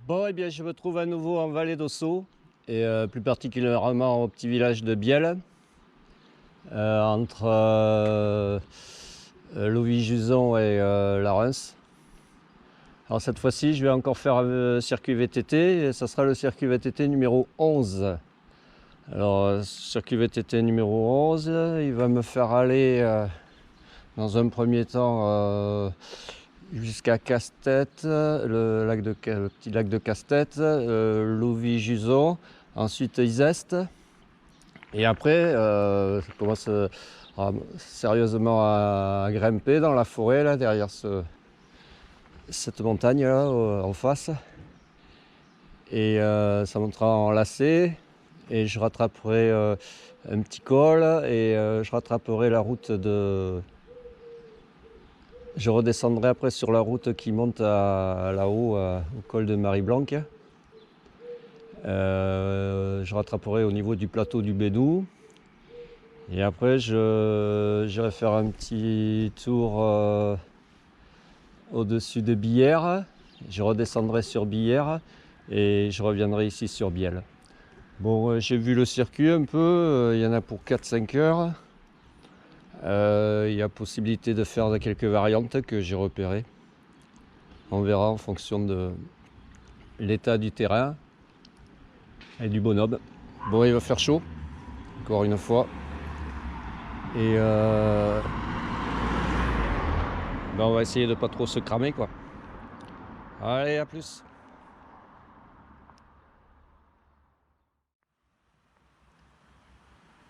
Bon, eh bien, je me trouve à nouveau en vallée d'Ossau, et plus particulièrement au petit village de Bielle, entre Louvy-Juson et la Reims. Alors cette fois-ci, je vais encore faire un circuit VTT, et ça sera le circuit VTT numéro 11. Alors, circuit VTT numéro 11, il va me faire aller, dans un premier temps, jusqu'à Casse-Tête, le petit lac de Casse-Tête, Louvy-Juson, ensuite Izeste. Et après, ça commence sérieusement à grimper dans la forêt, là, derrière cette montagne là, en face. Et ça montera en lacet. Et je rattraperai un petit col et je rattraperai la route de... Je redescendrai après sur la route qui monte là-haut, au col de Marie-Blanc. Je rattraperai au niveau du plateau du Bédou. Et après, j'irai faire un petit tour au-dessus de Billère. Je redescendrai sur Billère et je reviendrai ici sur Bielle. Bon, j'ai vu le circuit un peu, il y en a pour 4-5 heures. Il y a possibilité de faire quelques variantes que j'ai repérées. On verra en fonction de l'état du terrain et du bonhomme. Bon, il va faire chaud, encore une fois. Et on va essayer de pas trop se cramer, quoi. Allez, à plus.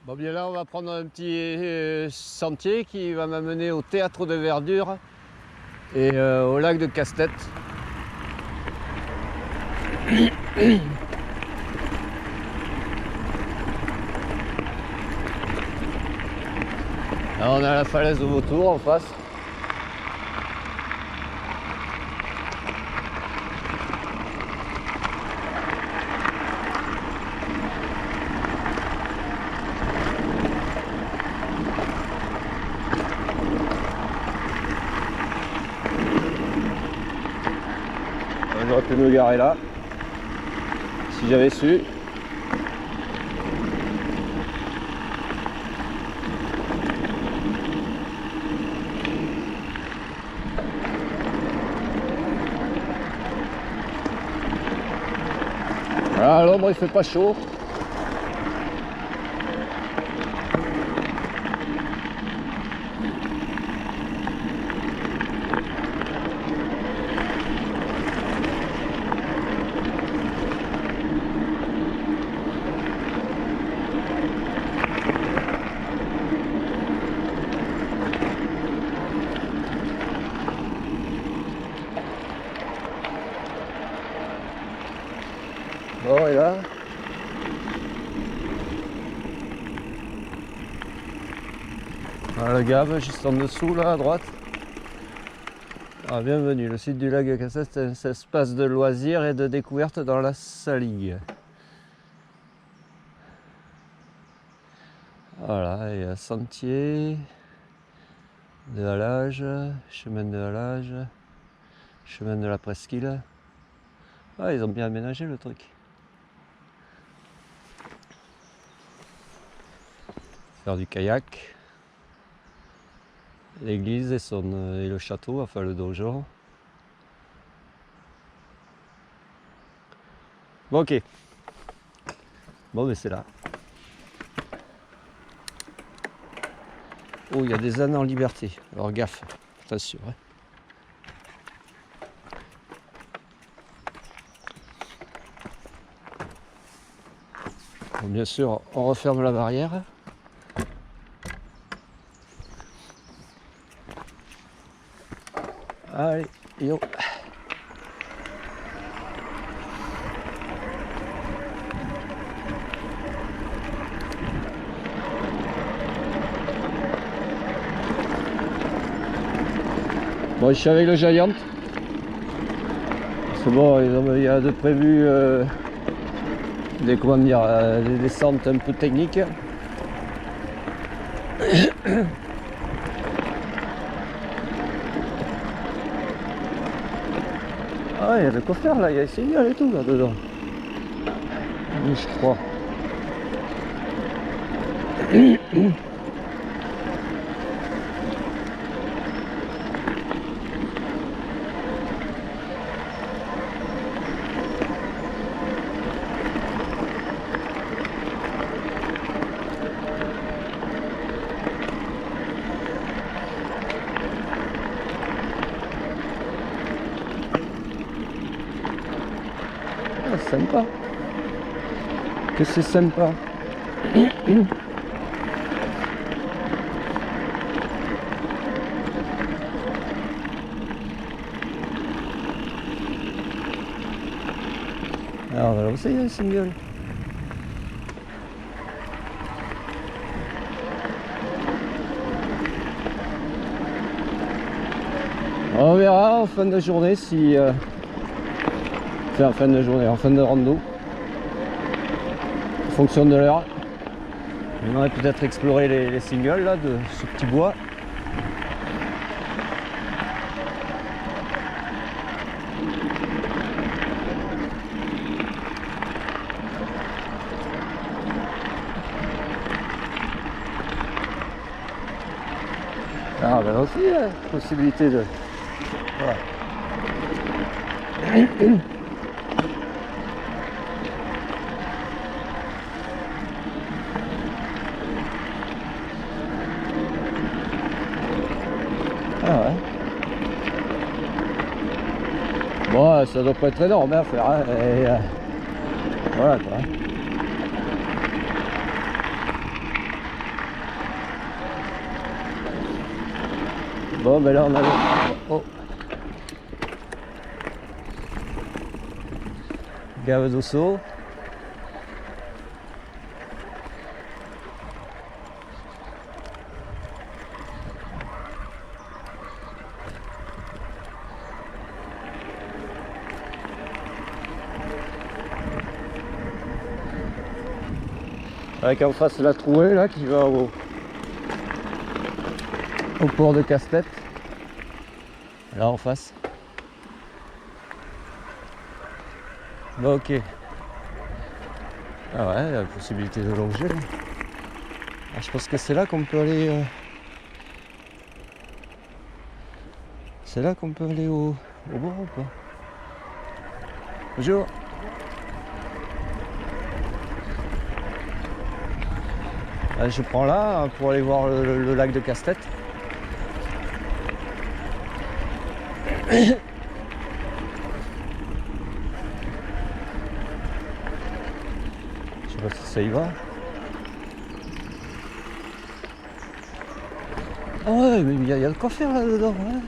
Bon, bien là, on va prendre un petit sentier qui va m'amener au théâtre de verdure et au lac de Casse-Tête. Là, on a la falaise de Vautour en face. J'aurais pu me garer là, si j'avais su. Voilà, à l'ombre il fait pas chaud. Bon, et là, voilà le Gave juste en dessous, là à droite. Ah, bienvenue, le site du lac de Casse-Tête, c'est un espace de loisirs et de découverte dans la Saligue. Voilà, il y a sentier de halage, chemin de halage, chemin de la presqu'île. Ah, ils ont bien aménagé le truc. Faire du kayak. L'église et le château, enfin le donjon. Bon, ok. Bon, mais c'est là. Oh, il y a des ânes en liberté. Alors gaffe, attention. Hein. Bon, bien sûr, on referme la barrière. Allez, yo. Bon, je suis avec le Giant. C'est bon, il y a de prévu des descentes un peu techniques. Ah ouais, il y a de quoi faire là, il y a des signaux et tout là dedans. Oui, je crois. Ah, c'est sympa. Que c'est sympa. Alors, on va aussi un single. On verra en fin de journée si... Enfin, en fin de journée, en fin de rando. En fonction de l'heure. On aurait peut-être exploré les singles là, de ce petit bois. Ah ben aussi, possibilité de... Voilà. Ah ouais. Bon, ça doit pas être énorme à faire, hein, et, voilà quoi. Bon, ben là on a le... Oh. Gave d'osso. Avec en face la trouée là qui va au port de Casse-Tête. Là en face. Bon, ok. Ah ouais, il y a la possibilité de longer là. Ah, je pense que c'est là qu'on peut aller. C'est là qu'on peut aller au bord ou pas? Bonjour. Je prends là pour aller voir le lac de Casse-Tête. Je sais pas si ça y va. Ah ouais, mais il y a de quoi faire là dedans. Ouais.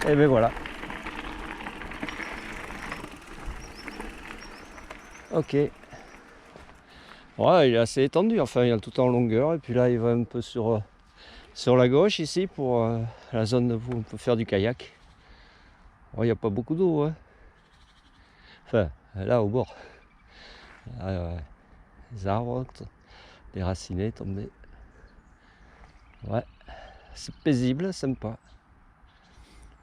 Et ben voilà. Ok. Ouais, il est assez étendu, enfin il est tout en longueur. Et puis là il va un peu sur la gauche ici pour la zone où on peut faire du kayak. Il n'y a pas beaucoup d'eau. Hein. Enfin, là au bord. Les arbres, déracinés, tombés. Ouais, c'est paisible, sympa.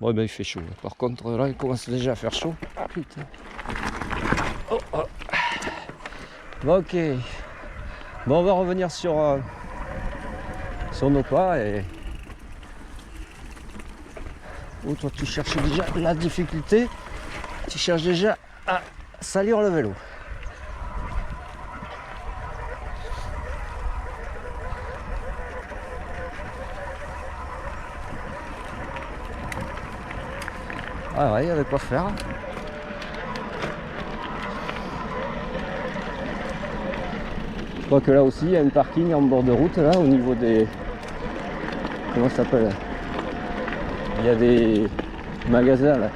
Bon, ben il fait chaud. Par contre, là, il commence déjà à faire chaud. Putain. Oh, oh. Bon, ok. Bon, on va revenir sur nos pas et... Oh, toi, tu cherches déjà la difficulté. Tu cherches déjà à salir le vélo. Ah ouais, il y avait quoi faire. Je crois que là aussi, il y a un parking en bord de route, là, au niveau des... Comment ça s'appelle? Il y a des magasins, là,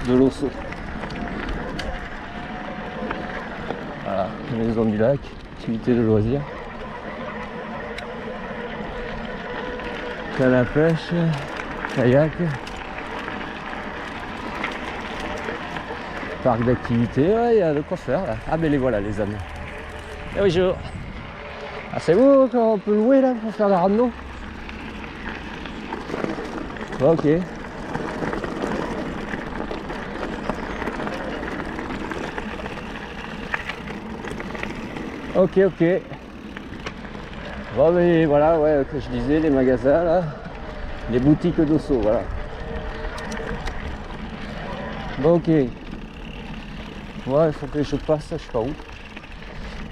de l'Osso. Voilà, maison du lac, activité de loisirs. Canne à pêche, kayak. parc d'activités, ouais, il y a de quoi faire là. Ah, mais les voilà les amis. Et oui, ah, c'est vous qu'on peut louer là pour faire la rando? Ok. Ok, ok. Bon, mais voilà, ouais, que je disais, les magasins là, les boutiques d'Osso, voilà. Bon, ok. Ouais, il faut que je passe, je sais pas où.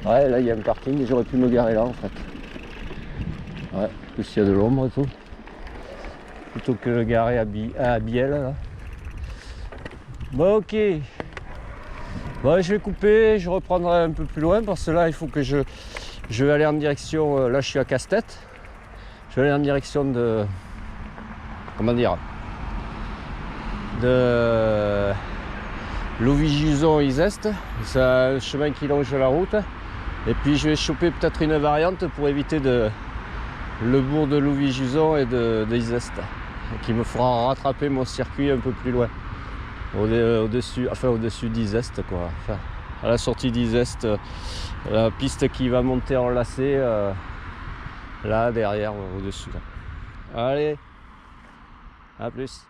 Ouais, là il y a un parking et j'aurais pu me garer là en fait. Ouais, plus il y a de l'ombre et tout. Plutôt que de garer à Biel là. Bon, ok. Bon, je vais couper, je reprendrai un peu plus loin parce que là il faut que je vais aller en direction, là je suis à Casse-Tête. Je vais aller en direction de, comment dire, de Louvie-Juson-Izeste. C'est un chemin qui longe la route. Et puis je vais choper peut-être une variante pour éviter le bourg de Louvie-Juson et de Izeste, qui me fera rattraper mon circuit un peu plus loin, au-dessus d'Izeste quoi. Enfin, à la sortie d'Izeste, la piste qui va monter en lacet là derrière au-dessus. Allez, à plus.